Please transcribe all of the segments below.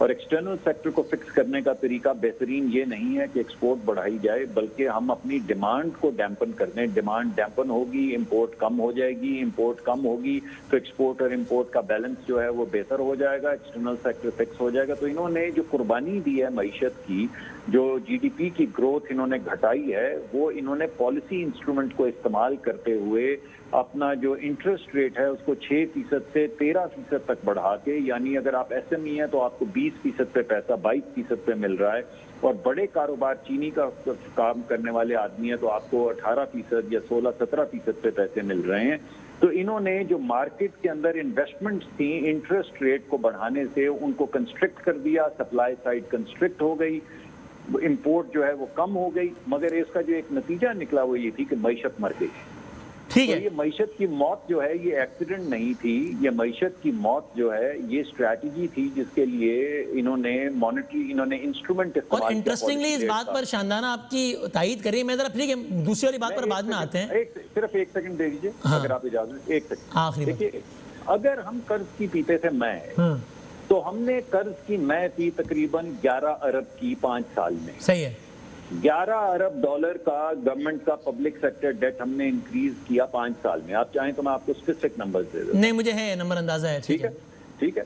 اور external sector کو fix کرنے کا طریقہ بہترین یہ نہیں ہے کہ ایکسپورٹ بڑھائی جائے، بلکہ ہم اپنی ڈیمانڈ کو ڈیمپن کر دیں. ڈیمانڈ ڈیمپن ہوگی، امپورٹ کم ہو جائے گی، امپورٹ کم ہوگی تو ایکسپورٹ اور امپورٹ کا بیلنس جو ہے وہ بہتر ہو جائے گا، ایکسٹرنل سیکٹر فکس ہو جائے گا. تو انہوں نے جو قربانی دی ہے معیشت کی، جو جی ڈی پی کی گروتھ انہوں نے گھٹائی ہے، وہ انہوں نے پالیسی انسٹرومنٹ کو استعمال کرتے ہوئے اپنا جو انٹرسٹ ریٹ ہے اس کو 6% سے 13% تک بڑھا کے، یعنی اگر آپ ایس ایم ای ہیں تو آپ کو 20% پہ پیسہ 22% پہ مل رہا ہے، اور بڑے کاروبار چینی کا کام کرنے والے آدمی ہیں تو آپ کو 18% یا 16-17% پہ پیسے مل رہے ہیں. تو انہوں نے جو مارکیٹ کے اندر انویسٹمنٹس تھیں انٹرسٹ ریٹ کو بڑھانے سے ان کو کنسٹرکٹ کر دیا، سپلائی سائڈ کنسٹرکٹ ہو گئی، امپورٹ جو ہے وہ کم ہو گئی. مگر اس کا جو ایک نتیجہ نکلا وہ یہ تھی کہ معیشت مر گئی. ٹھیک ہے، یہ معیشت کی موت جو ہے یہ ایکسیڈنٹ نہیں تھی، یہ معیشت کی موت جو ہے یہ اسٹریٹجی تھی جس کے لیے انہوں نے مانیٹری انسٹرومنٹ استعمال کیا. اور انٹرسٹنگلی اس بات پر شاندانہ آپ کی تائید کری. میں ذرا ٹھیک ہے دوسری والی بات پر بعد میں آتے ہیں. صرف ایک سیکنڈ دے دیجیے اگر آپ اجازت. ایک سیکنڈ آخری دیکھیے، اگر ہم قرض کی پیتے تھے میں تو ہم نے قرض کی میں تھی تقریباً 11 ارب کی 5 سال میں. صحیح ہے، 11 ارب ڈالر کا گورنمنٹ کا پبلک سیکٹر ڈیٹ ہم نے انکریز کیا 5 سال میں. آپ چاہیں تو میں آپ کو اسپیسیفک نمبر دے دوں. نہیں مجھے ہے نمبر اندازہ ہے. ٹھیک ہے ٹھیک ہے.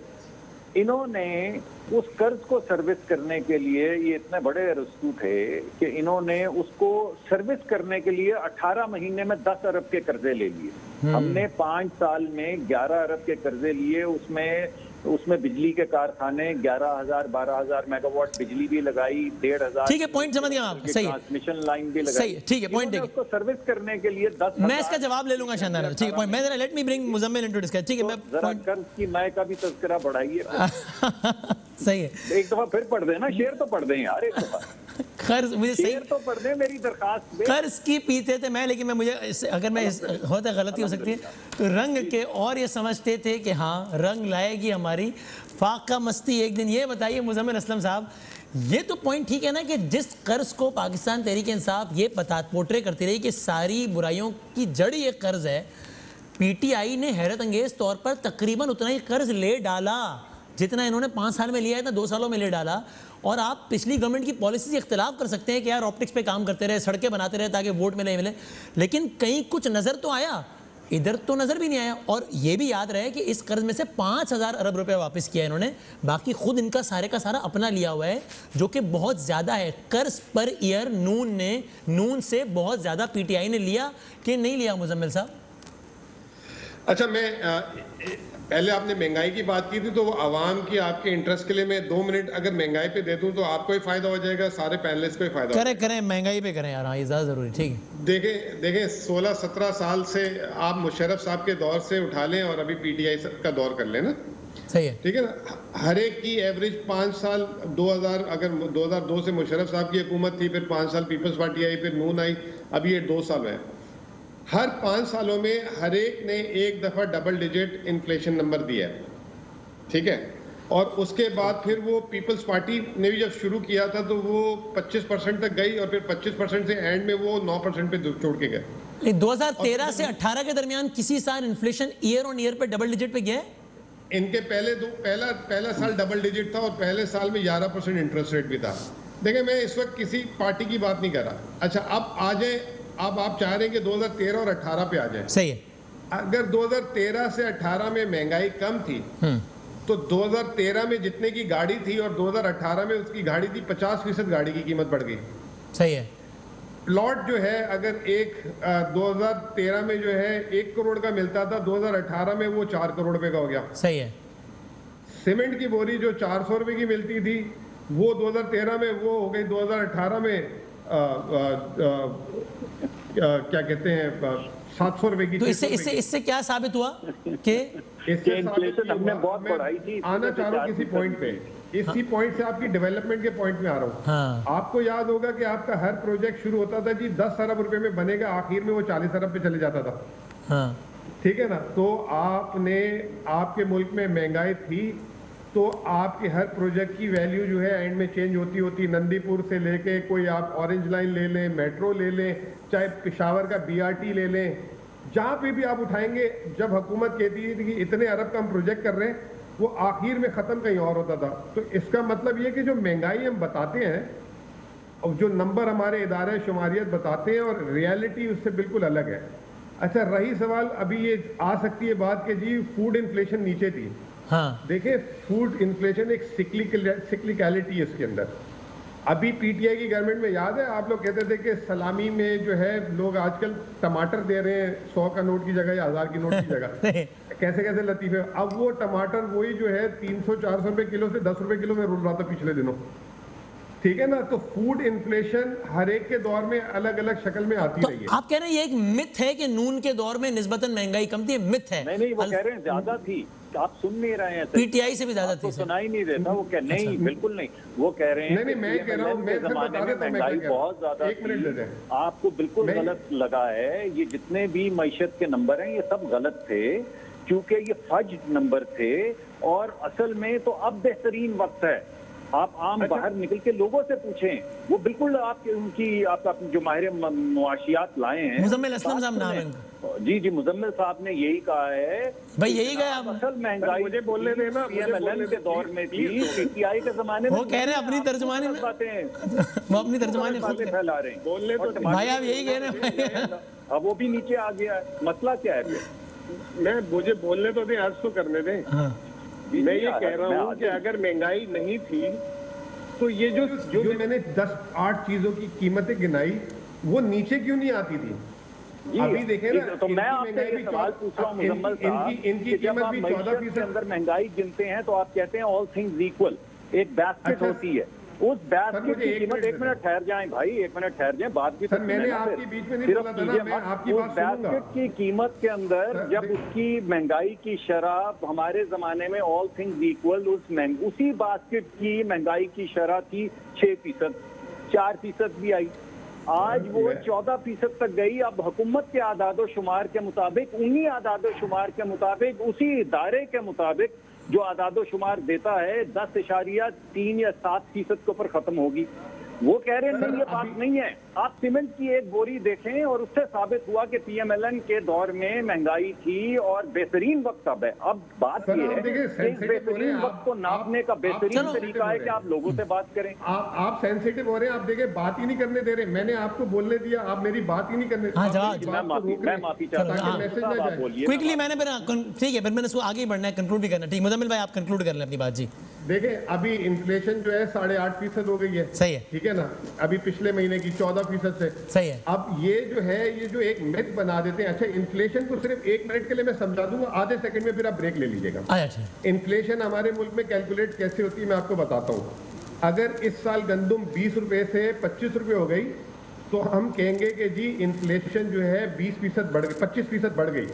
انہوں نے اس قرض کو سروس کرنے کے لیے یہ اتنے بڑے ارسطو تھے کہ انہوں نے اس کو سروس کرنے کے لیے 18 مہینے میں 10 ارب کے قرضے لے لیے. ہم نے 5 سال میں 11 ارب کے قرضے لیے. اس میں بجلی کے کارخانے 11,000-12,000 میگا واٹ بجلی بھی لگائی، 1,500. ٹھیک ہے، پوائنٹ سمجھ گیا آپ. صحیح ہے، ٹرانسمیشن لائن بھی لگائی. صحیح ہے، ٹھیک ہے، پوائنٹ اس کو سروس کرنے کے لیے 10,000. میں اس کا جواب لے لوں گا شاندار. ٹھیک ہے، میں ذرا لیٹ می برنگ مزمل انٹو ڈسکس. ٹھیک ہے، میں ذرا قرض کی میں کا بھی تذکرہ بڑھائیے. صحیح ہے، ایک دفعہ پھر پڑھ دیں نا، شعر تو پڑھ دیں یار ایک دفعہ. قرض مجھے صحیح شعر تو پڑھ دیں میری درخواست پہ. قرض کی پیتے تھے میں، لیکن میں مجھے اگر میں ہوتا غلطی ہو سکتی ہے تو رنگ کے اور یہ سمجھتے تھے کہ ہاں رنگ لائے گی ہماری فاقہ مستی ایک دن. یہ بتائیے مزمل اسلم صاحب، یہ تو پوائنٹ ٹھیک ہے نا کہ جس قرض کو پاکستان تحریک انصاف یہ پورٹرے کرتی رہی کہ ساری برائیوں کی جڑ یہ قرض ہے، پی ٹی آئی نے حیرت انگیز طور پر تقریباً اتنا ہی قرض لے ڈالا جتنا انہوں نے 5 سال میں لیا ہے اتنا 2 سالوں میں لے ڈالا. اور آپ پچھلی گورنمنٹ کی پالیسی سے اختلاف کر سکتے ہیں کہ یار آپٹکس پہ کام کرتے رہے، سڑکیں بناتے رہے تاکہ ووٹ ملے، لیکن کہیں کچھ نظر تو آیا، ادھر تو نظر بھی نہیں آیا. اور یہ بھی یاد رہے کہ اس قرض میں سے 5,000 ارب روپے واپس کیا انہوں نے، باقی خود ان کا سارے کا سارا اپنا لیا ہوا ہے جو کہ بہت زیادہ ہے. قرض پر ایئر نون سے بہت زیادہ پی ٹی آئی نے لیا کہ نہیں لیا مزمل صاحب؟ اچھا، میں پہلے آپ نے مہنگائی کی بات کی تھی تو وہ عوام کی آپ کے انٹرسٹ کے لیے میں 2 منٹ اگر مہنگائی پہ دے دوں تو آپ کو ہی فائدہ ہو جائے گا، سارے پینلسٹ کو ہی فائدہ ہو. کریں مہنگائی پہ کریں یار، ہاں یہ زیادہ ضروری. ٹھیک ہے، دیکھیں 16-17 سال سے آپ مشرف صاحب کے دور سے اٹھا لیں اور ابھی پی ٹی آئی کا دور کر لیں نا. صحیح ہے، ٹھیک ہے نا. ہر ایک کی ایوریج 5 سال 2002 سے مشرف صاحب کی حکومت تھی، پھر 5 سال پیپلز پارٹی آئی، پھر نون آئی، اب یہ 2 سال ہے. ہر 5 سالوں میں ہر ایک نے ایک دفعہ ڈبل ڈیجٹ انفلیشن نمبر دیا ہے. ٹھیک ہے، اور اس کے بعد پھر وہ پیپلز پارٹی نے بھی جب شروع کیا تھا تو وہ 25% تک گئی اور پھر 25% سے اینڈ میں وہ 9% پہ چھوڑ کے گئے. 2013 سے 18 کے درمیان کسی سال انفلیشن ایئر آن ایئر پہ ڈبل ڈیجٹ پہ گیا ہے؟ ان کے پہلا سال ڈبل ڈیجٹ تھا اور پہلے سال میں 11% انٹرسٹ ریٹ بھی تھا. دیکھیں میں اس وقت کسی پارٹی کی بات نہیں کر رہا. اچھا اب آ جائیں، اب آپ چاہ رہے ہیں کہ 2013 اور 18 پہ آ جائیں. صحیح ہے. اگر 2013 سے 18 میں مہنگائی کم تھی تو 2013 میں جتنے کی گاڑی تھی اور 2018 میں اس کی گاڑی تھی 50% گاڑی کی قیمت بڑھ گئی. صحیح ہے. پلاٹ جو ہے اگر 2013 میں جو ہے 1 کروڑ کا ملتا تھا، 2018 میں وہ 4 کروڑ روپے کا ہو گیا. صحیح ہے. سیمنٹ کی بوری جو 400 روپے کی ملتی تھی وہ 2013 میں وہ ہو گئی 2018 میں کیا کہتے ہیں 700 روپے کی. تو اس سے کیا ثابت ہوا کہ آنا چاہ رہا ہوں کسی پوائنٹ پہ، اسی پوائنٹ سے آپ کی ڈیولپمنٹ کے پوائنٹ میں آ رہا ہوں. آپ کو یاد ہوگا کہ آپ کا ہر پروجیکٹ شروع ہوتا تھا جی 10 ارب روپے میں بنے گا، آخر میں وہ 40 ارب پہ چلے جاتا تھا. ٹھیک ہے نا. تو آپ کے ملک میں مہنگائی تھی تو آپ کے ہر پروجیکٹ کی ویلیو جو ہے اینڈ میں چینج ہوتی نندی پور سے لے کے کوئی آپ اورنج لائن لے لیں، میٹرو لے لیں، چاہے پشاور کا BRT لے لیں، جہاں پہ بھی آپ اٹھائیں گے جب حکومت کہتی ہے کہ اتنے ارب کا ہم پروجیکٹ کر رہے ہیں وہ آخر میں ختم کہیں اور ہوتا تھا. تو اس کا مطلب یہ کہ جو مہنگائی ہم بتاتے ہیں اور جو نمبر ہمارے ادارے شماریت بتاتے ہیں اور ریالٹی اس سے بالکل الگ ہے. اچھا رہی سوال ابھی یہ آ سکتی ہے بات کہ جی فوڈ انفلیشن نیچے تھی. دیکھیں فوڈ انفلیشن ایک سکلیکیلٹی ہے اس کے اندر. ابھی پی ٹی آئی کی گورنمنٹ میں یاد ہے آپ لوگ کہتے تھے کہ سلامی میں جو ہے لوگ آج کل ٹماٹر دے رہے ہیں 100 کا نوٹ کی جگہ یا 1000 کی نوٹ کی جگہ, کیسے کیسے لطیفے. اب وہ ٹماٹر وہی جو ہے 300-400 روپے کلو سے 10 روپے کلو میں رول رہا تھا پچھلے دنوں. ٹھیک ہے نا. تو فوڈ انفلیشن ہر ایک کے دور میں الگ الگ شکل میں آتی رہی ہے. آپ کہہ رہے ہیں یہ ایک مت ہے کہ نون کے دور میں نسبتاً مہنگائی کم تھی, مت ہے. نہیں وہ کہہ رہے ہیں زیادہ تھی, آپ سن نہیں رہے ہیں. پی ٹی آئی سے بھی زیادہ تھی, سنائی نہیں دیتا. وہ کہ نہیں بالکل نہیں, وہ کہہ رہے ہیں نہیں میں کہہ رہا ہوں میں زمانے میں مہنگائی بہت زیادہ تھی. آپ کو بالکل غلط لگا ہے. یہ جتنے بھی معیشت کے نمبر ہیں یہ سب غلط تھے کیونکہ یہ فج نمبر تھے. اور اصل میں تو اب بہترین وقت ہے. آپ عام باہر نکل کے لوگوں سے پوچھیں, وہ بالکل آپ ان کی آپ جو ماہر معاشیات لائے ہیں. مزمل اسلم صاحب نام ہے. جی مزمل صاحب نے یہی کہا ہے بھائی, یہی گیا اصل مہنگائی مجھے بولنے دینا پی ایم ایل این کے دور میں تھی, پی ٹی آئی کے زمانے میں. وہ کہہ رہے ہیں اپنی ترجمانی میں باتیں ہیں, وہ اپنی ترجمانی خود پھیلا رہے ہیں. بولنے تو بھائی آپ یہی کہہ رہے ہیں. اب وہ بھی نیچے آ گیا ہے. مسئلہ کیا ہے میں مجھے بولنے تو دیں, عرض تو کرنے دیں. میں یہ کہہ رہا ہوں کہ اگر مہنگائی نہیں تھی تو یہ جو میں نے 10-8 چیزوں کی قیمتیں گنائی وہ نیچے کیوں نہیں آتی تھی؟ ابھی دیکھیں نا, تو میں آپ سے یہ سوال پوچھ رہا ہوں مزمل صاحب, ان کی جب آپ معیشت کے اندر مہنگائی گنتے ہیں تو آپ کہتے ہیں آل تھنگز ایکول, ایک بیسکٹ ہوتی ہے. اس بیسکٹ کی قیمت, ایک منٹ ٹھہر جائیں بھائی, ایک منٹ ٹھہر جائیں, بات بھی میں نے آپ کے بیچ میں نہیں بولا تھا نا, میں آپ کی بات سنوں گا. بیسکٹ کی قیمت کے اندر جب اس کی مہنگائی کی شرح ہمارے زمانے میں آل تھنگز ایکول, اسی باسکٹ کی مہنگائی کی شرح تھی 6%, 4% بھی آئی. آج وہ 14% تک گئی. اب حکومت کے اعداد و شمار کے مطابق, انہی اعداد و شمار کے مطابق, اسی ادارے کے مطابق جو اعداد و شمار دیتا ہے 10.3 یا 7% کے اوپر ختم ہوگی. وہ کہہ رہے ہیں نہیں یہ بات نہیں ہے. آپ سیمنٹ کی ایک بوری دیکھیں اور اس سے ثابت ہوا کہ پی ایم ایل این کے دور میں مہنگائی تھی اور بہترین وقت اب ہے. اب بات یہ ہے کہ اس بہترین وقت کو ناپنے کا بہترین طریقہ ہے کہ آپ لوگوں سے بات کریں. آپ سینسیٹیو ہو رہے ہیں, آپ دیکھیں بات ہی نہیں کرنے دے رہے. میں نے آپ کو بولنے دیا, آپ میری بات ہی نہیں کرنے. میں معافی چاہتا ہوں. کوئکلی میں نے ٹھیک ہے, پھر میں نے اس کو آگے بڑھنا ہے, کنکلوڈ بھی کرنا. ٹھیک مزمل بھائی آپ کنکلوڈ کر لیں اپنی بات. جی دیکھیں ابھی انفلیشن جو ہے 8.5% ہو گئی ہے. صحیح ہے, ٹھیک ہے نا. ابھی پچھلے مہینے کی 14% سے. صحیح ہے. اب یہ جو ہے یہ جو ایک میتھ بنا دیتے ہیں. اچھا انفلیشن کو صرف 1 منٹ کے لیے میں سمجھا دوں گا, آدھے سیکنڈ میں پھر آپ بریک لے لیجیے گا. انفلیشن ہمارے ملک میں کیلکولیٹ کیسے ہوتی ہے میں آپ کو بتاتا ہوں. اگر اس سال گندم 20 روپے سے 25 روپے ہو گئی تو ہم کہیں گے کہ جی انفلیشن جو ہے 20% بڑھ گئی, 25% بڑھ گئی.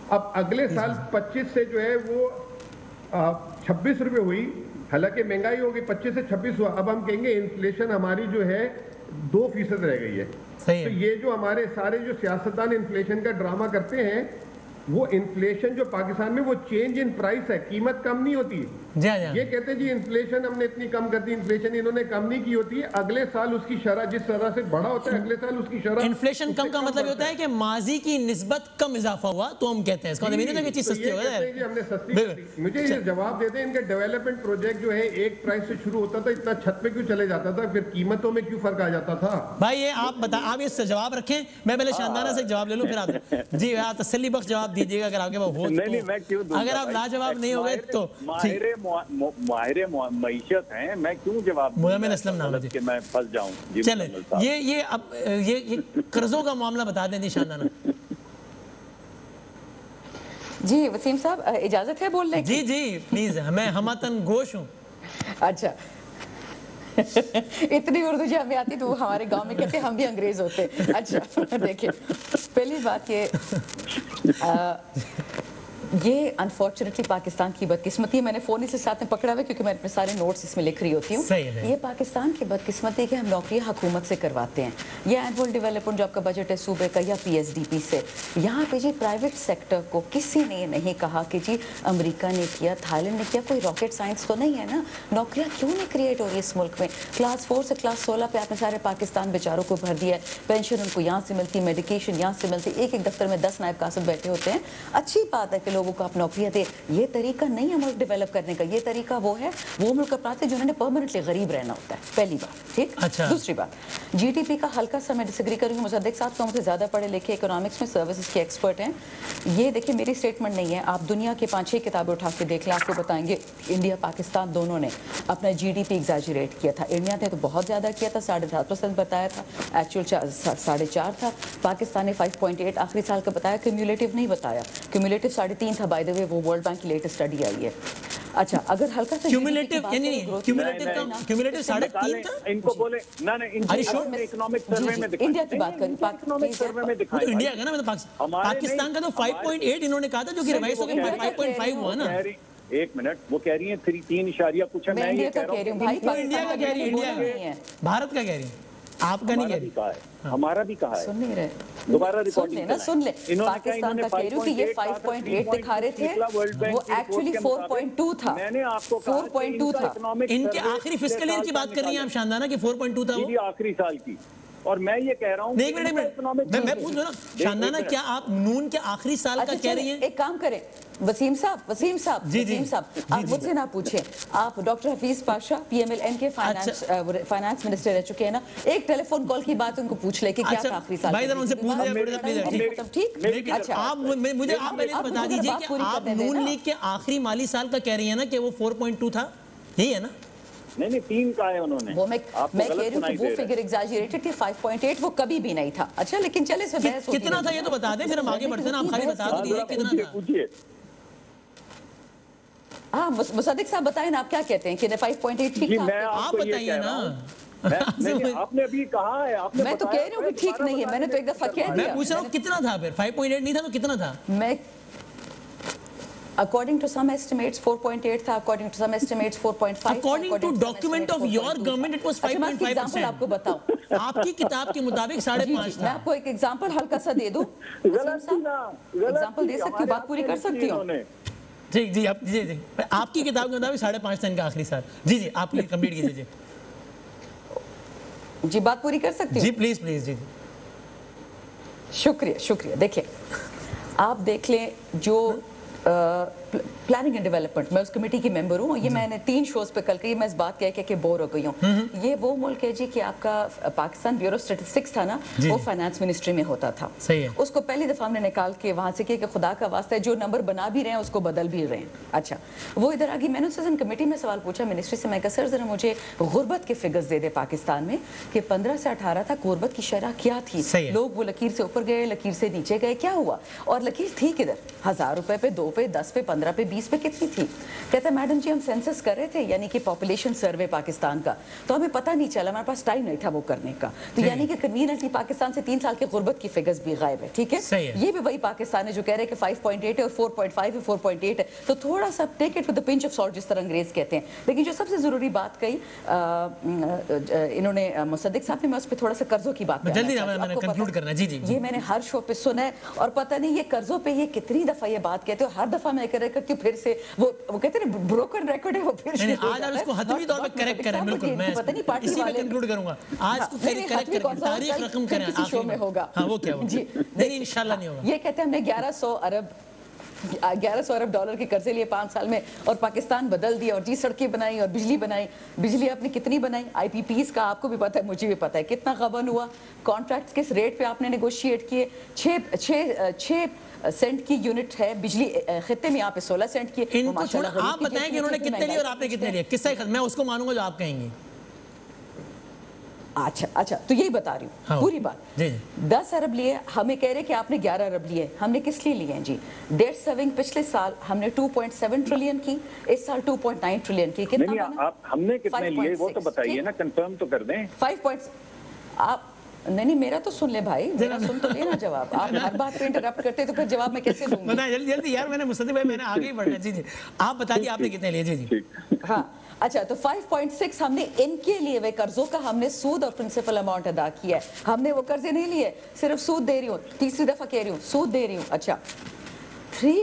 اب اگلے سال 25 سے جو ہے وہ 26 روپے ہوئی, حالانکہ مہنگائی ہوگی 25 سے 26 ہوا. اب ہم کہیں گے انفلیشن ہماری جو ہے 2% رہ گئی ہے. تو یہ جو ہمارے سارے جو سیاستدان انفلیشن کا ڈرامہ کرتے ہیں, وہ انفلیشن جو پاکستان میں وہ چینج ان پرائس ہے, قیمت کم نہیں ہوتی. یہ کہتے ہیں جی انفلیشن ہم نے اتنی کم کر دی, انفلیشن انہوں نے کم نہیں کی ہوتی ہے. اگلے سال اس کی شرح جس طرح سے بڑا ہوتا ہے اگلے سال اس کی شرح. انفلیشن کم کا مطلب ہوتا ہے کہ ماضی کی نسبت کم اضافہ ہوا تو ہم کہتے ہیں اس کا مطلب نہیں ہے کہ چیز سستی ہو گئی. ہم نے سستی کر دی. مجھے یہ جواب دیتے ہیں ان کے ڈیولپمنٹ پروجیکٹ جو ہے ایک پرائس سے شروع ہوتا تھا, اتنا چھت پہ کیوں چلے جاتا تھا, پھر قیمتوں میں کیوں فرق آ جاتا تھا؟ بھائی یہ آپ اس سے جواب رکھیں, میں پہلے شاندانہ سے جواب لے لوں پھر آتے. جی آپ تسلی بخش جواب دیجیے گا اگر آپ کے پاس ہو. اگر آپ لاجواب نہیں ہو گئے تو ماہر معیشت ہیں, میں کیوں جواب مزمل اسلم نام ہے کہ میں پھنس جاؤں. چلیں یہ قرضوں کا معاملہ بتا دیں. جی شاندانہ. جی وسیم صاحب اجازت ہے بولنے کی؟ جی پلیز, میں ہماتن گوش ہوں. اچھا اتنی اردو جو ہمیں آتی تو وہ ہمارے گاؤں میں کہتے ہم بھی انگریز ہوتے. اچھا دیکھیں, پہلی بات یہ انفارچونیٹلی پاکستان کی بدقسمتی ہے. میں نے فون اس ساتھ میں پکڑا ہوا کیونکہ میں اپنے سارے نوٹس اس میں لکھ رہی ہوتی ہوں. یہ پاکستان کی بدقسمتی ہے کہ ہم نوکریاں حکومت سے کرواتے ہیں. یہ اینول ڈیولپمنٹ جو آپ کا بجٹ ہے صوبے کا یا پی ایس ڈی پی سے, یہاں پہ جی پرائیویٹ سیکٹر کو کسی نے نہیں کہا کہ جی امریکہ نے کیا, تھائی لینڈ نے کیا, کوئی راکٹ سائنس تو نہیں ہے نا. نوکریاں کیوں نہیں کریٹ ہو رہی اس ملک میں؟ کلاس 4 سے کلاس 16 پہ آپ نے سارے پاکستان بیچاروں کو بھر دیا ہے. پینشن ان کو یہاں سے ملتی, میڈیکیشن یہاں سے ملتی, ایک دفتر میں 10 نائب قاصد بیٹھے ہوتے ہیں. اچھی بات ہے کہ لوگ لوگوں کو آپ نوکریاں دیں. یہ طریقہ نہیں ہے ملک ڈیولپ کرنے کا. یہ طریقہ وہ ہے وہ ملک اپناتے جنہوں نے پرماننٹلی غریب رہنا ہوتا ہے. پہلی بات. ٹھیک. دوسری بات, جی ڈی پی کا ہلکا سا میں ڈس ایگری کروں گی. مصدق صاحب تو مجھے زیادہ پڑھے لکھے اکنامکس میں سروسز کے ایکسپرٹ ہیں. یہ دیکھیں میری اسٹیٹمنٹ نہیں ہے, آپ دنیا کے 5-6 کتابیں اٹھا کے دیکھ لیں, آپ کو بتائیں گے انڈیا پاکستان دونوں نے اپنا جی ڈی پی ایگزیجریٹ کیا تھا. انڈیا نے تو بہت زیادہ کیا تھا, 7.5% بتایا تھا, ایکچوئل 4.5 تھا. پاکستان نے 5.8 آخری سال کا بتایا, کیومولیٹو نہیں بتایا. کیومولیٹو 3.5 تھا. بائی دا وے وہ ورلڈ بینک کی لیٹسٹ اسٹڈی آئی ہے. اچھا, اگر ہلکا سا کیومولیٹو یعنی کیومولیٹو 3.5 تھا. ان کو بولے نہ اکنامک سروے میں انڈیا کی بات کری, انڈیا کا نا, پاکستان کا تو 5.8 انہوں نے کہا تھا, جو کہ ریوائز ہو کے 5.5 ہوا نا. ایک منٹ, وہ کہہ رہی ہیں 3.0 کچھ ہے. میں یہ کہہ رہا ہوں انڈیا کا کہہ رہی ہے, انڈیا بھارت کا کہہ رہی ہے, آپ کا نہیں کہہ رہی. ہمارا بھی کہا ہے. سن نہیں رہے, دوبارہ سن لیں. پاکستان کا کہہ رہی ہوں کہ یہ 5.8 دکھا رہے تھے, وہ ایکچولی 4.2 تھا. میں نے آپ کو 4.2 تھا. ان کے آخری فسکل ایئر کی بات کر رہی ہیں آپ شاندانہ, کہ 4.2 تھا وہ آخری سال کی. اور میں یہ کہہ رہا ہوں, ایک منٹ میں پوچھ لوں نا شاندانہ, کیا آپ نون کے آخری سال کا کہہ رہی ہیں؟ ایک کام کریں وسیم صاحب, آپ مجھ سے نہ پوچھیں, آپ doctor Hafeez Pasha P M L N کے فائنانس منسٹر رہ چکے ہیں نا, ایک ٹیلی فون کال کی بات ان کو پوچھ لے کہ کیا تھا آخری سال. بھائی ذرا ان سے پوچھ لیں. ٹھیک, آپ مجھے آپ پہلے بتا دیجئے کہ آپ نون لیگ کے آخری مالی سال کا کہہ رہی ہیں نا کہ وہ 4.2 تھا, یہی ہے نا؟ نہیں 3 کا ہے انہوں نے. وہ میں کہہ رہی ہوں کہ وہ فگر ایگزیجریٹڈ تھی, 5.8 وہ کبھی بھی نہیں تھا. اچھا, لیکن چلے سے بحث ہوتی ہے. کتنا تھا یہ تو بتا دیں, پھر ہم آگے بڑھتے ہیں. آپ خالی بتا دیجئے کتنا تھا. ہاں مصدق صاحب بتائیں نا, آپ کیا کہتے ہیں کہ 5.8 ٹھیک تھا؟ آپ بتائیے نا. آپ نے ابھی کہا ہے, میں تو کہہ رہی ہوں کہ ٹھیک نہیں ہے, میں نے تو ایک دفعہ کہہ دیا. میں پوچھ رہا ہوں کتنا تھا پھر, 5.8 نہیں تھا تو کتنا تھا؟ میں according to some estimates 4.8 تھا, according to some estimates 4.5. according to document of your government it was 5.5%. آپ کو بتاؤں, آپ کی کتاب کے مطابق 5.5 تھا. میں آپ کو ایک ایگزامپل ہلکا سا دے دوں. ایگزامپل دے سکتی ہوں, بات پوری کر سکتی ہوں. جی آپ کی کتاب کے مطابق 5.5 تھا ان کا آخری سال. جی آپ پلیز کمپلیٹ کیجئے. جی بات پوری کر سکتی ہوں. جی پلیز. جی شکریہ. دیکھیں آپ دیکھ لیں جو پلاننگ اینڈ ڈیولپمنٹ, میں اس کمیٹی کی ممبر ہوں. یہ میں نے 3 شوز پہ کل کہی, میں اس بات کہہ کے بور ہو گئی ہوں. یہ وہ ملک ہے جی کہ آپ کا پاکستان بیورو اسٹیٹسٹکس تھا نا, وہ فائنانس منسٹری میں ہوتا تھا. اس کو پہلی دفعہ ہم نے نکال کے وہاں سے کیا کہ خدا کا واسطہ ہے, جو نمبر بنا بھی رہے ہیں اس کو بدل بھی رہے ہیں. اچھا, وہ ادھر آگی, میں نے اس دن کمیٹی میں سوال پوچھا منسٹری سے, میں کہا سر ذرا مجھے غربت کے فگرز دے دے پاکستان میں, کہ 15 سے 18 تک غربت کی شرح کیا تھی, لوگ وہ لکیر سے اوپر گئے, لکیر سے نیچے گئے, کیا ہوا, اور لکیر تھی کدھر, 1000 روپے پہ, 2 پہ, 10 پہ, 15 پہ, 20 پہ کتنی تھی. کہتا ہے میڈم جی ہم سینسس کر رہے تھے, یعنی کہ پاپولیشن سروے پاکستان کا, تو ہمیں پتہ نہیں چلا, ہمارے پاس ٹائم نہیں تھا وہ کرنے کا. تو یعنی کہ کنویننٹلی پاکستان سے 3 سال کے غربت کی فگرز بھی غائب ہے. ٹھیک ہے, یہ بھی وہی پاکستان ہے جو کہہ رہے کہ 5.8 ہے اور 4.5 ہے, 4.8 ہے. تو تھوڑا سا take it with pinch of salt, جس طرح انگریز کہتے ہیں. لیکن جو سب سے ضروری بات کہی انہوں نے مصدق صاحب نے, میں اس پہ تھوڑا سا قرضوں کی بات کرنا. یہ میں نے ہر شو پہ سنا ہے, اور پتہ نہیں یہ قرضوں پہ یہ کتنی دفعہ یہ بات کہتے ہو, ہر دفعہ میں کہہ رہا کہ پھر سے وہ کہتے ہیں بروکن ریکارڈ ہے, وہ پھر آج آپ اس کو حتمی طور پہ کریکٹ کریں. بالکل میں اسی پہ کنکلوڈ کروں گا. آج کو کریکٹ کریں, تاریخ رقم کریں. کسی شو میں ہوگا. ہاں وہ کیا ہوگا, نہیں انشاءاللہ نہیں ہوگا. یہ کہتے ہیں ہم نے 1100 ارب ڈالر کے قرضے لیے 5 سال میں, اور پاکستان بدل دیا, اور جی سڑکیں بنائی اور بجلی بنائی. بجلی آپ نے کتنی بنائی, آئی پی پیز کا آپ کو بھی پتہ ہے, مجھے بھی پتہ ہے, کتنا غبن ہوا. کانٹریکٹس کس ریٹ پہ آپ نے نیگوشیٹ کیے, 6 سینٹ کی یونٹ ہے بجلی خطے میں, یہاں پہ 16 سینٹ کی. ان کو چھوڑا, آپ بتائیں کہ انہوں نے کتنے لیے اور آپ نے کتنے لیے, قصہ میں اس کو مانوں گا جو آپ کہیں گے. اچھا تو یہی بتا رہی ہوں پوری بات. 10 ارب لیے, ہمیں کہہ رہے کہ آپ نے 11 ارب لیے, ہم نے کس لیے لیے ہیں جی. ڈیٹ سیونگ پچھلے سال ہم نے 2.7 ٹریلین کی, اس سال 2.9 ٹریلین کی. کتنا بنا, ہم نے کتنے لیے وہ تو بتائیے نا, کنفرم تو کر دیں. 5 آپ نہیں میرا تو سن لے بھائی, میرا سن تو لینا جواب. آپ ہر بات پہ انٹرپٹ کرتے تو پھر جواب میں کیسے دوں گی. جلدی یار, میں نے مصدق بھائی میں نے آگے ہی بڑھنا. جی آپ بتا دیے آپ نے کتنے لیے. جی ہاں اچھا, تو 5.6 ہم نے ان کے لیے وہ قرضوں کا ہم نے سود اور پرنسپل اماؤنٹ ادا کیا ہے. ہم نے وہ قرضے نہیں لیے, صرف سود دے رہی ہوں, تیسری دفعہ کہہ رہی ہوں سود دے رہی ہوں. اچھا 3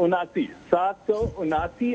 779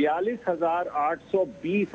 42,820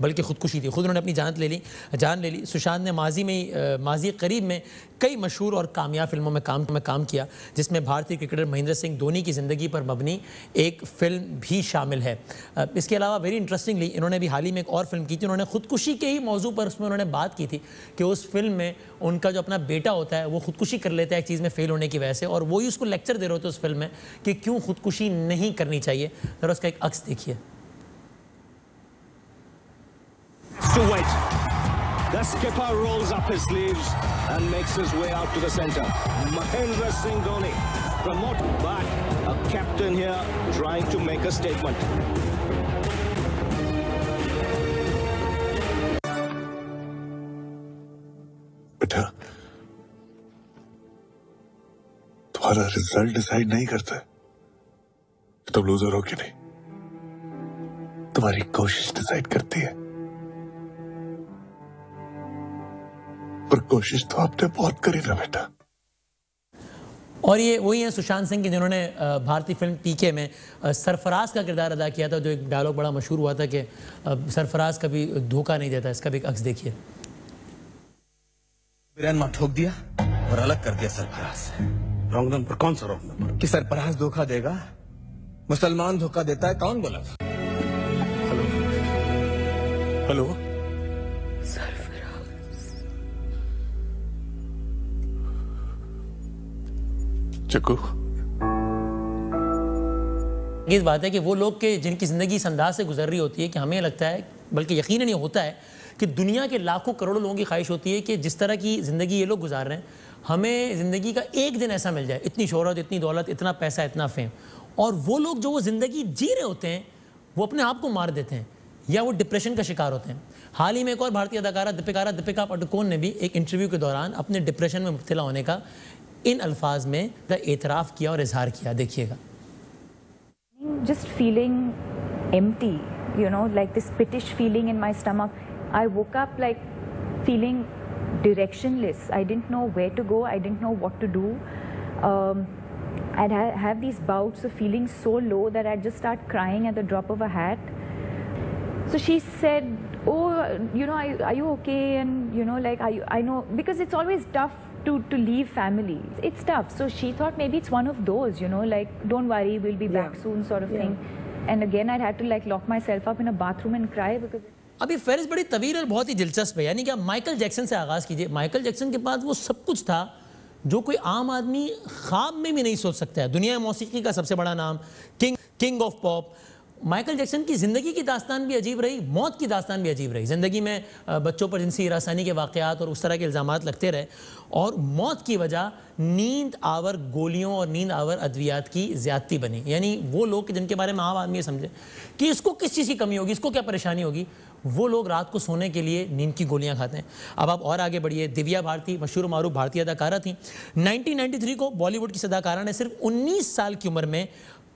بلکہ خودکشی تھی. خود انہوں نے اپنی جان لے لی. سشانت نے ماضی قریب میں کئی مشہور اور کامیاب فلموں میں کام کیا, جس میں بھارتی کرکٹر مہندر سنگھ دھونی کی زندگی پر مبنی ایک فلم بھی شامل ہے. اس کے علاوہ ویری انٹرسٹنگلی انہوں نے بھی حال ہی میں ایک اور فلم کی تھی. انہوں نے خودکشی کے ہی موضوع پر اس میں انہوں نے بات کی تھی کہ اس فلم میں ان کا جو اپنا بیٹا ہوتا ہے وہ خودکشی کر لیتا ہے ایک چیز میں فیل ہونے کی وجہ سے, اور وہی اس کو لیکچر دے رہے ہوتے اس فلم میں کہ کیوں خودکشی نہیں کرنی چاہیے. ذرا اس کا ایک عکس دیکھیے. To wait. The skipper rolls up his sleeves and makes his way out to the center. Mahendra Singh Dhoni promoted back, a captain here trying to make a statement. بیٹا تمہارا رزلٹ ڈیسائیڈ نہیں کرتا کہ تم loser ہو کہ نہیں, تمہاری کوشش decide کرتی ہے. پر کوشش تو آپ نے بہت کری نا بیٹا. اور یہ وہی ہیں سشانت سنگھ جنہوں نے بھارتی فلم پی کے میں سرفراز کا کردار ادا کیا تھا, جو ایک ڈائلاگ بڑا مشہور ہوا تھا کہ سرفراز کبھی دھوکہ نہیں دیتا. اس کا بھی ایک عکس دیکھیے. ماں ٹھوک دیا اور الگ کر دیا سرفراز سے. Wrong number. کون سا رانگ نمبر؟ کہ سرفراز دھوکہ دے گا, مسلمان دھوکہ دیتا ہے, کون بولا تھا؟ ہلو چکو. یہ بات ہے کہ وہ لوگ کہ جن کی زندگی اس انداز سے گزر رہی ہوتی ہے کہ ہمیں لگتا ہے, بلکہ یقیناً یہ ہوتا ہے کہ دنیا کے لاکھوں کروڑوں لوگوں کی خواہش ہوتی ہے کہ جس طرح کی زندگی یہ لوگ گزار رہے ہیں, ہمیں زندگی کا ایک دن ایسا مل جائے, اتنی شہرت, اتنی دولت, اتنا پیسہ, اتنا فیم. اور وہ لوگ جو وہ زندگی جی رہے ہوتے ہیں وہ اپنے آپ کو مار دیتے ہیں یا وہ ڈپریشن کا شکار ہوتے ہیں. حال ہی میں ایک اور بھارتی اداکارہ دیپکا پڈوکون نے بھی ایک انٹرویو کے دوران اپنے ڈپریشن میں مبتلا ہونے کا ان الفاظ میں اعتراف کیا اور اظہار کیا. دیکھیے گا. Just feeling empty, you know, like this pitish feeling in my stomach. I woke up like feeling directionless. I didn't know where to go. I didn't know what to do. I'd have these bouts of feeling so low that I'd just start crying at the drop of a hat. So she said, oh, you know, are you okay? And, you know, like, I know, because it's always tough to leave family. It's tough. So she thought maybe it's one of those, you know, like, don't worry, we'll be back soon sort of thing. And again, I'd had to like lock myself up in a bathroom and cry because... ابھی فہرست بڑی طویل اور بہت ہی دلچسپ ہے. یعنی کہ آپ مائیکل جیکسن سے آغاز کیجئے. مائیکل جیکسن کے پاس وہ سب کچھ تھا جو کوئی عام آدمی خواب میں بھی نہیں سوچ سکتا ہے. دنیا موسیقی کا سب سے بڑا نام, king of pop. Michael Jackson کی زندگی کی داستان بھی عجیب رہی, موت کی داستان بھی عجیب رہی. زندگی میں بچوں پر جنسی ہراسانی کے واقعات اور اس طرح کے الزامات لگتے رہے, اور موت کی وجہ نیند آور گولیوں اور نیند آور ادویات کی زیادتی بنی. یعنی وہ لوگ جن کے بارے میں عام آدمی یہ سمجھے کہ اس کو کس چیز کی کمی ہوگی, اس کو کیا پریشانی ہوگی, وہ لوگ رات کو سونے کے لیے نیند کی گولیاں کھاتے ہیں. اب آپ اور آگے بڑھیے. دیویا بھارتی مشہور و معروف بھارتی اداکارہ تھیں. 1993 کو بالی ووڈ کی اداکارہ نے صرف 19 سال کی عمر میں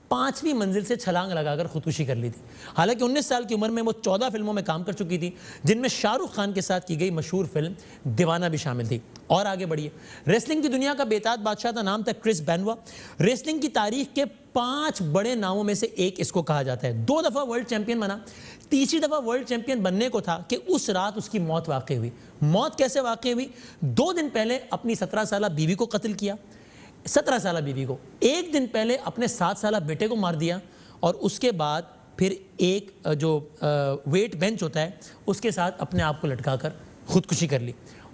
5ویں منزل سے چھلانگ لگا کر خودکشی کر لی تھی. حالانکہ 19 سال کی عمر میں وہ 14 فلموں میں کام کر چکی تھی, جن میں شاہ رخ خان کے ساتھ کی گئی مشہور فلم دیوانہ بھی شامل تھی. اور آگے بڑھیے. ریسلنگ کی دنیا کا بے تاج بادشاہ کا نام تھا کرس بینوا. ریسلنگ کی تاریخ کے 5 بڑے ناموں میں سے ایک اس کو کہا جاتا ہے. 2 دفعہ ورلڈ چیمپئن بنا. تیسری دفعہ ورلڈ چیمپئن بننے کو تھا کہ اس رات اس کی موت واقع ہوئی. موت کیسے واقع ہوئی؟ 2 دن پہلے اپنی 17 سالہ بیوی کو قتل کیا. 17 سالہ بیوی کو. 1 دن پہلے اپنے 7 سالہ بیٹے کو مار دیا, اور اس کے بعد پھر ایک جو ویٹ بینچ ہوتا ہے اس کے ساتھ اپنے آپ کو لٹکا کر خودکشی کر لی.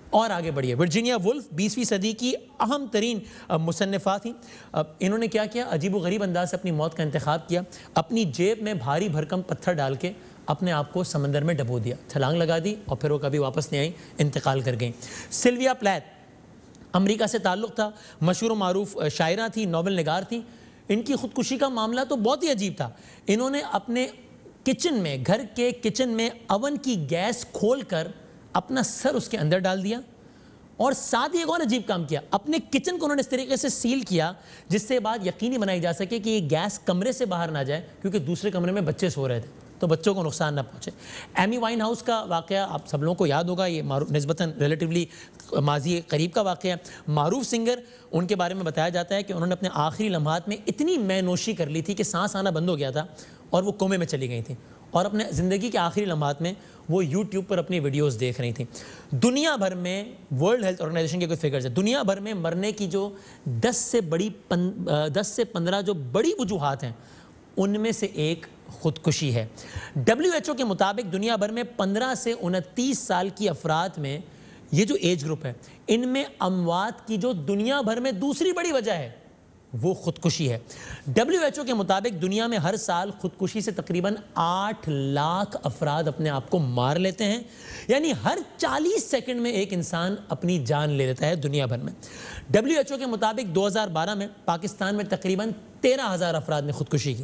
اور آگے بڑھیے. ورجینیا وولف 20ویں صدی کی اہم ترین مصنفہ تھیں. انہوں نے کیا کیا؟ عجیب و غریب انداز سے اپنی موت کا انتخاب کیا. اپنی جیب میں بھاری بھرکم پتھر ڈال کے اپنے آپ کو سمندر میں ڈبو دیا, چھلانگ لگا دی, اور پھر وہ کبھی واپس نہیں آئی, انتقال کر گئیں. سلویا پلیتھ امریکہ سے تعلق تھا, مشہور و معروف شاعرہ تھی, ناول نگار تھی. ان کی خودکشی کا معاملہ تو بہت ہی عجیب تھا. انہوں نے اپنے کچن میں, گھر کے کچن میں اون کی گیس کھول کر اپنا سر اس کے اندر ڈال دیا, اور ساتھ ہی ایک اور عجیب کام کیا. اپنے کچن کو انہوں نے اس طریقے سے سیل کیا جس سے بات یقینی بنائی جا سکے کہ یہ گیس کمرے سے باہر نہ جائے, کیونکہ دوسرے کمرے میں بچے سو رہے تھے تو بچوں کو نقصان نہ پہنچے. ایمی وائن ہاؤس کا واقعہ آپ سب لوگوں کو یاد ہوگا. یہ نسبتاً ریلیٹیولی ماضی قریب کا واقعہ ہے. معروف سنگر, ان کے بارے میں بتایا جاتا ہے کہ انہوں نے اپنے آخری لمحات میں اتنی مے نوشی کر لی تھی کہ سانس آنا بند ہو گیا تھا, اور وہ کومے میں چلی گئی تھیں, اور اپنے زندگی کے آخری لمحات میں وہ یوٹیوب پر اپنی ویڈیوز دیکھ رہی تھیں. دنیا بھر میں ورلڈ ہیلتھ آرگنائزیشن کے کوئی فگرز ہیں, دنیا بھر میں مرنے کی جو 10 سے 15 جو بڑی وجوہات ہیں ان میں سے ایک خودکشی ہے. WHO کے مطابق دنیا بھر میں 15 سے 29 سال کی افراد میں یہ جو ایج گروپ ہے ان میں اموات کی جو دنیا بھر میں دوسری بڑی وجہ ہے وہ خودکشی ہے. WHO کے مطابق دنیا میں ہر سال خودکشی سے تقریباً 8 لاکھ افراد اپنے آپ کو مار لیتے ہیں, یعنی ہر 40 سیکنڈ میں ایک انسان اپنی جان لے لیتا ہے دنیا بھر میں. WHO کے مطابق 2012 میں پاکستان میں تقریباً 13,000 افراد نے خودکشی کی,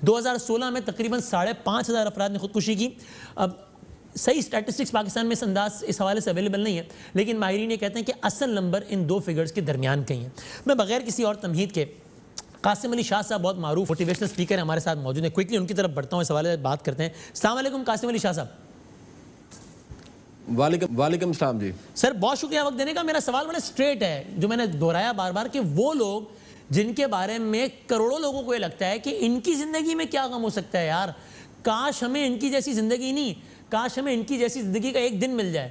2016 میں تقریباً 5,500 افراد نے خودکشی کی. اب صحیح اسٹیٹسٹکس پاکستان میں اس حوالے سے اویلیبل نہیں ہے, لیکن ماہرین یہ کہتے ہیں کہ اصل نمبر ان دو فگرز کے درمیان کہیں ہیں. میں بغیر کسی اور تمہید کے, قاسم علی شاہ صاحب بہت معروف موٹیویشنل اسپیکر ہیں ہمارے ساتھ موجود ہیں, کوئکلی ان کی طرف بڑھتا ہوں, اس حوالے سے بات کرتے ہیں. السلام علیکم قاسم علی شاہ صاحب. وعلیکم السلام جی. سر بہت شکریہ وقت دینے کا. میرا سوال بڑا اسٹریٹ ہے جو میں نے دہرایا بار بار کہ وہ لوگ جن کے بارے میں کروڑوں لوگوں کو یہ لگتا ہے کہ ان کی زندگی میں کیا غم ہو سکتا ہے یار, کاش ہمیں ان کی جیسی زندگی نہیں, کاش ہمیں ان کی جیسی زندگی کا ایک دن مل جائے,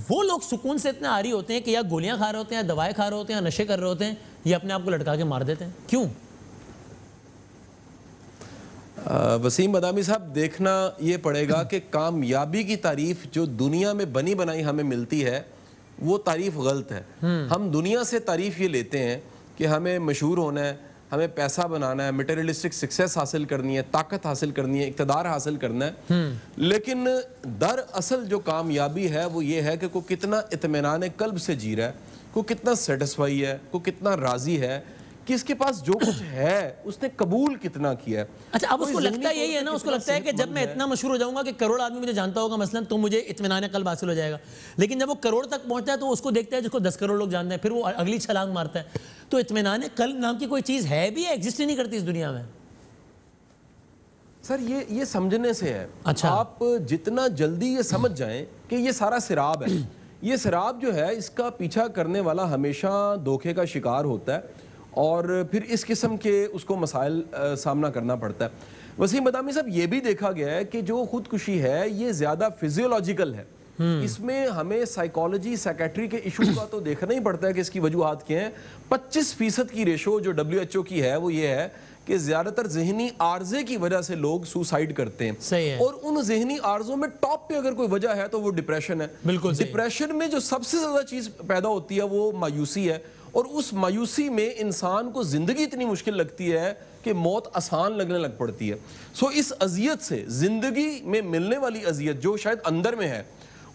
وہ لوگ سکون سے اتنے عاری ہوتے ہیں کہ یا گولیاں کھا رہے ہوتے ہیں, یا دوائیں کھا رہے ہوتے ہیں, یا نشے کر رہے ہوتے ہیں, یا اپنے آپ کو لٹکا کے مار دیتے ہیں. کیوں؟ وسیم بادامی صاحب, دیکھنا یہ پڑے گا کہ کامیابی کی تعریف جو دنیا میں بنی بنائی ہمیں ملتی ہے وہ تعریف غلط ہے. ہم دنیا سے تعریف یہ لیتے ہیں کہ ہمیں مشہور ہونا ہے, ہمیں پیسہ بنانا ہے, میٹیریلسٹک سکسیس حاصل کرنی ہے, طاقت حاصل کرنی ہے, اقتدار حاصل کرنا ہے. لیکن در اصل جو کامیابی ہے وہ یہ ہے کہ کوئی کتنا اطمینان قلب سے جی رہا ہے, کوئی کتنا سیٹسفائی ہے, کوئی کتنا راضی ہے کہ اس کے پاس جو کچھ ہے اس نے قبول کتنا کیا ہے. اچھا, اب اس کو لگتا ہے یہی ہے نا, اس کو لگتا ہے کہ جب میں اتنا مشہور ہو جاؤں گا کہ کروڑ آدمی مجھے جانتا ہوگا مثلا, تو مجھے اطمینان قلب حاصل ہو جائے گا. لیکن جب وہ کروڑ تک پہنچتا ہے تو اس کو دیکھتا ہے جس کو 10 کروڑ لوگ جانتے ہیں, پھر وہ اگلی چھلانگ مارتا ہے. تو اطمینان قلب نام کی کوئی چیز ہے بھی, ایگزسٹ ہی نہیں کرتی اس دنیا میں. سر یہ سمجھنے سے ہے. اچھا, آپ جتنا جلدی یہ سمجھ جائیں کہ یہ سارا سراب ہے, یہ سراب جو ہے اس کا پیچھا کرنے والا ہمیشہ دھوکے کا شکار ہوتا ہے اور پھر اس قسم کے اس کو مسائل سامنا کرنا پڑتا ہے. وسیم بادامی صاحب, یہ بھی دیکھا گیا ہے کہ جو خودکشی ہے یہ زیادہ فزیولوجیکل ہے, اس میں ہمیں سائیکالوجی سائیکیٹری کے ایشو کا تو دیکھنا ہی پڑتا ہے کہ اس کی وجوہات کیا ہیں. 25% کی ریشو جو WHO کی ہے وہ یہ ہے کہ زیادہ تر ذہنی عارضے کی وجہ سے لوگ سوسائڈ کرتے ہیں. صحیح ہے. اور ان ذہنی عارضوں میں ٹاپ پہ اگر کوئی وجہ ہے تو وہ ڈپریشن ہے. بالکل صحیح. ڈپریشن میں جو سب سے زیادہ چیز پیدا ہوتی ہے وہ مایوسی ہے, اور اس مایوسی میں انسان کو زندگی اتنی مشکل لگتی ہے کہ موت آسان لگنے لگ پڑتی ہے. سو اس اذیت سے, زندگی میں ملنے والی اذیت جو شاید اندر میں ہے,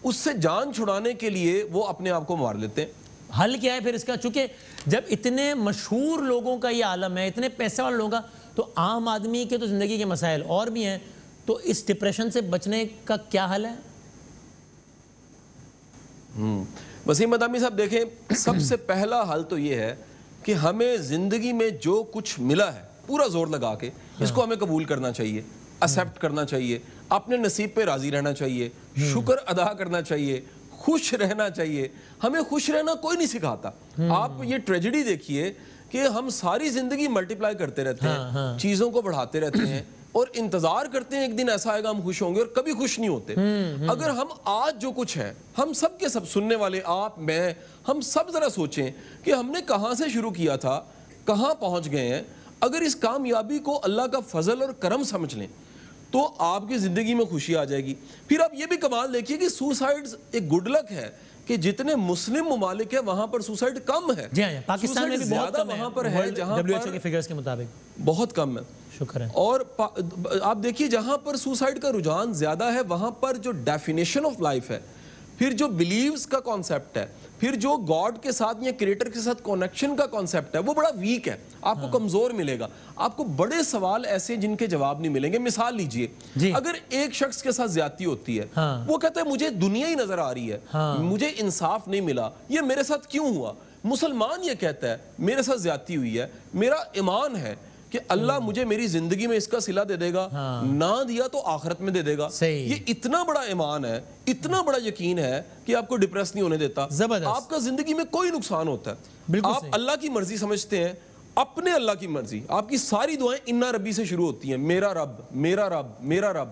اس سے جان چھڑانے کے لیے وہ اپنے آپ کو مار لیتے ہیں. حل کیا ہے پھر اس کا؟ چونکہ جب اتنے مشہور لوگوں کا یہ عالم ہے, اتنے پیسے والے لوگوں کا, تو عام آدمی کے تو زندگی کے مسائل اور بھی ہیں, تو اس ڈپریشن سے بچنے کا کیا حل ہے؟ وسیم بادامی صاحب دیکھیں, سب سے پہلا حل تو یہ ہے کہ ہمیں زندگی میں جو کچھ ملا ہے پورا زور لگا کے اس کو ہمیں قبول کرنا چاہیے, ایکسیپٹ کرنا چاہیے, اپنے نصیب پہ راضی رہنا چاہیے, شکر ادا کرنا چاہیے, خوش رہنا چاہیے. ہمیں خوش رہنا کوئی نہیں سکھاتا. آپ یہ ٹریجڈی دیکھیے کہ ہم ساری زندگی ملٹیپلائی کرتے رہتے ہیں, چیزوں کو بڑھاتے رہتے ہیں اور انتظار کرتے ہیں ایک دن ایسا آئے گا ہم خوش ہوں گے, اور کبھی خوش نہیں ہوتے. اگر ہم آج جو کچھ ہے, ہم سب کے سب سننے والے, آپ, میں, ہم سب ذرا سوچیں کہ ہم نے کہاں سے شروع کیا تھا, کہاں پہنچ گئے ہیں. اگر اس کامیابی کو اللہ کا فضل اور کرم سمجھ لیں تو آپ کی زندگی میں خوشی آ جائے گی. پھر آپ یہ بھی کمال دیکھیے کہ سوسائڈز ایک گڈ لک ہے کہ جتنے مسلم ممالک ہیں وہاں پر سوسائڈ کم ہے. جی ہاں, پاکستان میں بھی بہت کم ہے, وہاں پر ہے جہاں WHO کے فگرز کے مطابق بہت کم ہے. شکر ہے. اور آپ دیکھیے جہاں پر سوسائڈ کا رجحان زیادہ ہے وہاں پر جو ڈیفینیشن آف لائف ہے, پھر جو بلیوز کا کانسیپٹ ہے, پھر جو گاڈ کے ساتھ یا کریٹر کے ساتھ کنیکشن کا کانسیپٹ ہے, وہ بڑا ویک ہے, آپ کو کمزور ملے گا. آپ کو بڑے سوال ایسے جن کے جواب نہیں ملیں گے. مثال لیجئے, اگر ایک شخص کے ساتھ زیادتی ہوتی ہے, وہ کہتا ہے مجھے دنیا ہی نظر آ رہی ہے, مجھے انصاف نہیں ملا, یہ میرے ساتھ کیوں ہوا. مسلمان یہ کہتا ہے میرے ساتھ زیادتی ہوئی ہے, میرا ایمان ہے کہ اللہ مجھے میری زندگی میں اس کا صلہ دے دے گا, نہ دیا تو آخرت میں دے دے گا. یہ اتنا بڑا ایمان ہے, اتنا بڑا یقین ہے کہ آپ کو ڈپریس نہیں ہونے دیتا. آپ کا زندگی میں کوئی نقصان ہوتا ہے, آپ اللہ کی مرضی سمجھتے ہیں, اپنے اللہ کی مرضی. آپ کی ساری دعائیں انا ربی سے شروع ہوتی ہیں, میرا رب, میرا رب, میرا رب.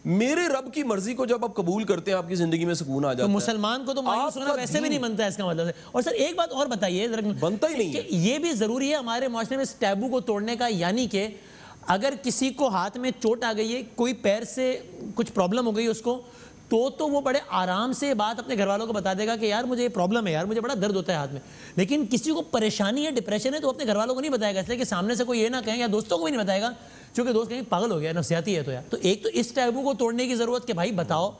میرے رب کی مرضی کو جب آپ قبول کرتے ہیں آپ کی زندگی میں سکون آ جاتا ہے. تو مسلمان کو تو مایوس ہونا ویسے بھی نہیں بنتا ہے اس کا مطلب ہے. اور سر ایک بات اور بتائیے, بنتا ہی نہیں ہے. یہ بھی ضروری ہے ہمارے معاشرے میں اس ٹیبو کو توڑنے کا, یعنی کہ اگر کسی کو ہاتھ میں چوٹ آ گئی ہے, کوئی پیر سے کچھ پرابلم ہو گئی اس کو, تو وہ بڑے آرام سے بات اپنے گھر والوں کو بتا دے گا کہ یار مجھے یہ پرابلم ہے, یار مجھے بڑا درد ہوتا ہے ہاتھ میں. لیکن کسی کو پریشانی ہے, ڈپریشن ہے, تو اپنے گھر والوں کو نہیں بتائے گا, اس لیے کہ سامنے سے کوئی یہ نہ کہیں, یا دوستوں کو بھی نہیں بتائے گا, چونکہ دوست کہیں پاگل ہو گیا, نفسیاتی ہے تو یار. تو ایک تو اس ٹیبو کو توڑنے کی ضرورت کہ بھائی بتاؤ,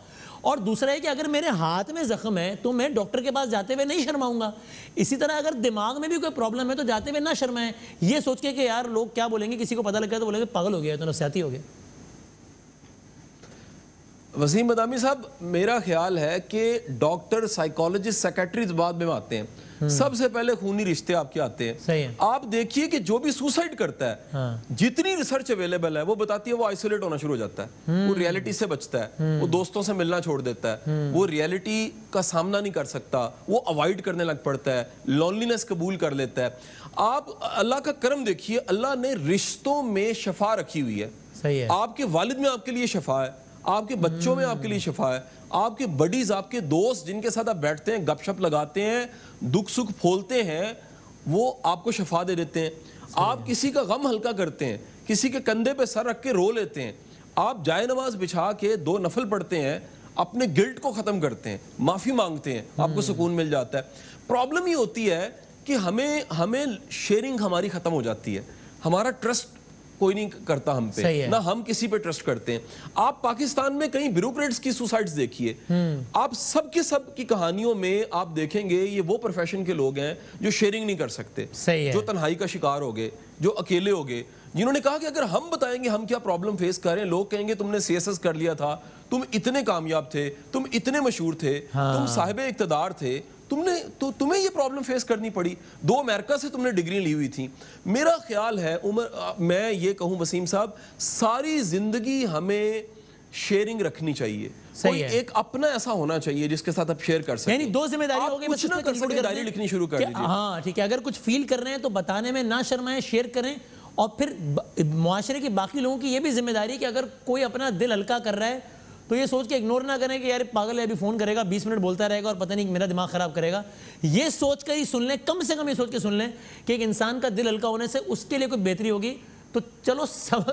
اور دوسرا ہے کہ اگر میرے ہاتھ میں زخم ہے تو میں ڈاکٹر کے پاس جاتے ہوئے نہیں شرماؤں گا. اسی طرح اگر دماغ میں بھی کوئی پرابلم ہے تو جاتے ہوئے نہ شرمائیں, یہ سوچ کے کہ یار لوگ کیا بولیں گے, کسی کو پتہ لگ گیا تو بولیں گے پاگل ہو گیا, تو نفسیاتی ہو گیا. وسیم بادامی صاحب, میرا خیال ہے کہ ڈاکٹر, سائیکالوجسٹ, سیکریٹریز بعد میں آتے ہیں, سب سے پہلے خونی رشتے آپ کے آتے ہیں. آپ دیکھیے کہ جو بھی سوسائڈ کرتا ہے, جتنی ریسرچ اویلیبل ہے وہ بتاتی ہے وہ آئسولیٹ ہونا شروع ہو جاتا ہے, وہ ریئلٹی سے بچتا ہے, وہ دوستوں سے ملنا چھوڑ دیتا ہے, وہ ریئلٹی کا سامنا نہیں کر سکتا, وہ اوائڈ کرنے لگ پڑتا ہے, لونلینس قبول کر لیتا ہے. آپ اللہ کا کرم دیکھیے, اللہ نے رشتوں میں شفا رکھی ہوئی ہے. آپ کے والد میں آپ کے لیے شفا ہے, آپ کے بچوں میں آپ کے لیے شفا ہے, آپ کے بڈیز, آپ کے دوست جن کے ساتھ آپ بیٹھتے ہیں, گپ شپ لگاتے ہیں, دکھ سکھ پھولتے ہیں, وہ آپ کو شفا دے دیتے ہیں. آپ کسی کا غم ہلکا کرتے ہیں, کسی کے کندھے پہ سر رکھ کے رو لیتے ہیں, آپ جائے نماز بچھا کے 2 نفل پڑھتے ہیں, اپنے گلٹ کو ختم کرتے ہیں, معافی مانگتے ہیں, آپ کو سکون مل جاتا ہے. پرابلم یہ ہوتی ہے کہ ہمیں شیئرنگ ہماری ختم ہو جاتی ہے, ہمارا ٹرسٹ کوئی نہیں کرتا ہم پہ, نہ ہم کسی پہ ٹرسٹ کرتے ہیں. آپ پاکستان میں کئی بیوروکریٹس کی سوسائڈز دیکھیے, آپ سب کی کہانیوں میں آپ دیکھیں گے یہ وہ پروفیشن کے لوگ ہیں جو شیئرنگ نہیں کر سکتے, جو تنہائی کا شکار ہو گئے, جو اکیلے ہو گئے, جنہوں نے کہا کہ اگر ہم بتائیں گے ہم کیا پرابلم فیس کر رہے ہیں, لوگ کہیں گے تم نے CSS کر لیا تھا, تم اتنے کامیاب تھے, تم اتنے مشہور تھے, تم صاحب اقتدار تھے, تمہیں یہ پرابلم فیس کرنی پڑی, 2 امریکہ سے تم نے ڈگری لی ہوئی تھی. میرا خیال ہے میں یہ کہوں وسیم صاحب, ساری زندگی ہمیں شیئرنگ رکھنی چاہیے, کوئی ایک اپنا ایسا ہونا چاہیے جس کے ساتھ آپ شیئر کر سکیں. یعنی 2 ذمہ داری ہو گئی, کچھ نہ کر سکیں, ڈائری لکھنی شروع کر دیجیے. ہاں ٹھیک ہے, اگر کچھ فیل کر رہے ہیں تو بتانے میں نہ شرمائیں, شیئر کریں. اور پھر معاشرے کے باقی لوگوں کی یہ بھی ذمہ داری کہ اگر کوئی اپنا دل ہلکا کر رہا ہے تو یہ سوچ کے اگنور نہ کریں کہ یار پاگل ہے, ابھی فون کرے گا, 20 منٹ بولتا رہے گا اور پتہ نہیں میرا دماغ خراب کرے گا. یہ سوچ کر ہی سن لیں, کم سے کم یہ سوچ کے سن لیں کہ ایک انسان کا دل ہلکا ہونے سے اس کے لیے کوئی بہتری ہوگی. تو چلو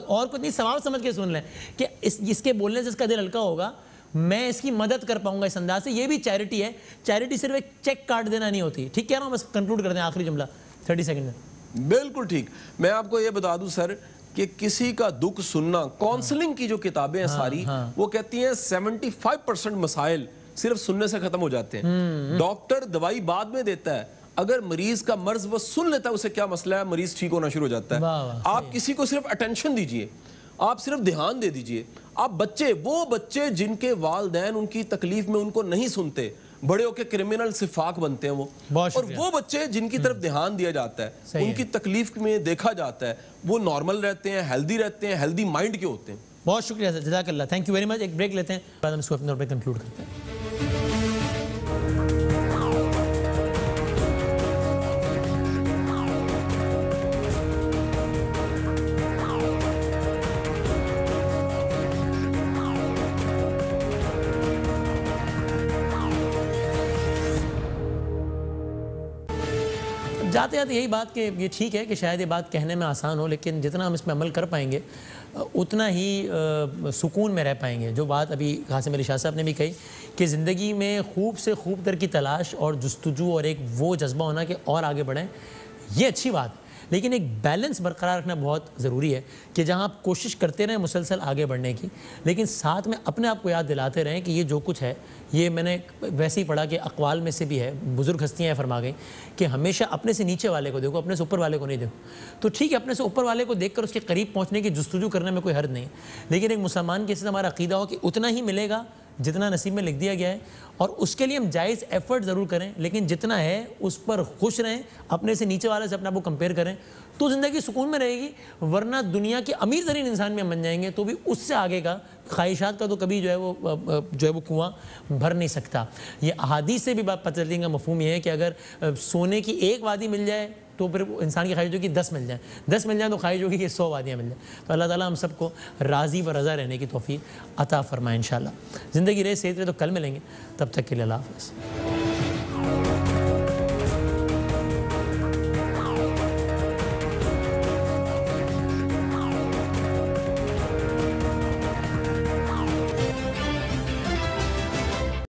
اور کچھ نہیں, ثواب سمجھ کے سن لیں کہ اس کے بولنے سے اس کا دل ہلکا ہوگا, میں اس کی مدد کر پاؤں گا اس انداز سے. یہ بھی چیریٹی ہے. چیریٹی صرف ایک چیک کاٹ دینا نہیں ہوتی. ٹھیک کہہ رہا ہوں, بس کنکلوڈ کر دیں آخری جملہ 30 سیکنڈ میں. بالکل ٹھیک. میں آپ کو یہ بتا دوں سر کہ کسی کا دکھ سننا, کونسلنگ کی جو کتابیں ہیں ساری, وہ کہتی ہیں 75% مسائل صرف سننے سے ختم ہو جاتے ہیں. ڈاکٹر دوائی بعد میں دیتا ہے, اگر مریض کا مرض وہ سن لیتا ہے اسے کیا مسئلہ ہے, مریض ٹھیک ہونا شروع ہو جاتا ہے. آپ کسی کو صرف اٹینشن دیجئے, آپ صرف دھیان دے دیجئے. آپ وہ بچے جن کے والدین ان کی تکلیف میں ان کو نہیں سنتے, بڑے ہو کے کرمنل صفاق بنتے ہیں وہ, اور وہ بچے جن کی طرف دھیان دیا جاتا ہے, ان کی تکلیف میں دیکھا جاتا ہے, وہ نارمل رہتے ہیں, ہیلدی رہتے ہیں, ہیلدی مائنڈ کے ہوتے ہیں. بہت شکریہ سر, جزاک اللہ, تھینک یو ویری مچ. ایک بریک لیتے ہیں, بعد ہم اس کو اپنے طور پہ کنکلوڈ کرتے ہیں. جاتے جاتے یہی بات کہ یہ ٹھیک ہے کہ شاید یہ بات کہنے میں آسان ہو, لیکن جتنا ہم اس میں عمل کر پائیں گے اتنا ہی سکون میں رہ پائیں گے. جو بات ابھی قاسم علی شاہ صاحب نے بھی کہی کہ زندگی میں خوب سے خوب تر کی تلاش اور جستجو اور ایک وہ جذبہ ہونا کہ اور آگے بڑھیں, یہ اچھی بات ہے. لیکن ایک بیلنس برقرار رکھنا بہت ضروری ہے کہ جہاں آپ کوشش کرتے رہیں مسلسل آگے بڑھنے کی, لیکن ساتھ میں اپنے آپ کو یاد دلاتے رہیں کہ یہ جو کچھ ہے, یہ میں نے ویسے ہی پڑھا کہ اقوال میں سے بھی ہے, بزرگ ہستیاں فرما گئیں کہ ہمیشہ اپنے سے نیچے والے کو دیکھو, اپنے سے اوپر والے کو نہیں دیکھو. تو ٹھیک ہے, اپنے سے اوپر والے کو دیکھ کر اس کے قریب پہنچنے کی جستجو کرنے میں کوئی حرج نہیں, لیکن ایک مسلمان کے ساتھ ہمارا عقیدہ ہو کہ اتنا ہی ملے گا جتنا نصیب میں لکھ دیا گیا ہے, اور اس کے لیے ہم جائز ایفرٹ ضرور کریں, لیکن جتنا ہے اس پر خوش رہیں, اپنے سے نیچے والے سے اپنے آپ کو کمپیئر کریں, تو زندگی سکون میں رہے گی. ورنہ دنیا کے امیر ترین انسان میں ہم بن جائیں گے تو بھی اس سے آگے کا خواہشات کا تو کبھی جو ہے وہ کنواں بھر نہیں سکتا. یہ احادیث سے بھی بات پتہ چلتی ہے کہ مفہوم یہ ہے کہ اگر سونے کی ایک وادی مل جائے تو پھر انسان کی خواہش ہوگی 10 مل جائیں, 10 مل جائیں تو خواہش ہوگی کہ 100 وادیاں مل جائیں. تو اللہ تعالیٰ ہم سب کو راضی و رضا رہنے کی توفیق عطا فرمائے انشاءاللہ. زندگی رہے صحت رہے تو کل ملیں گے, تب تک کے لیے اللہ حافظ.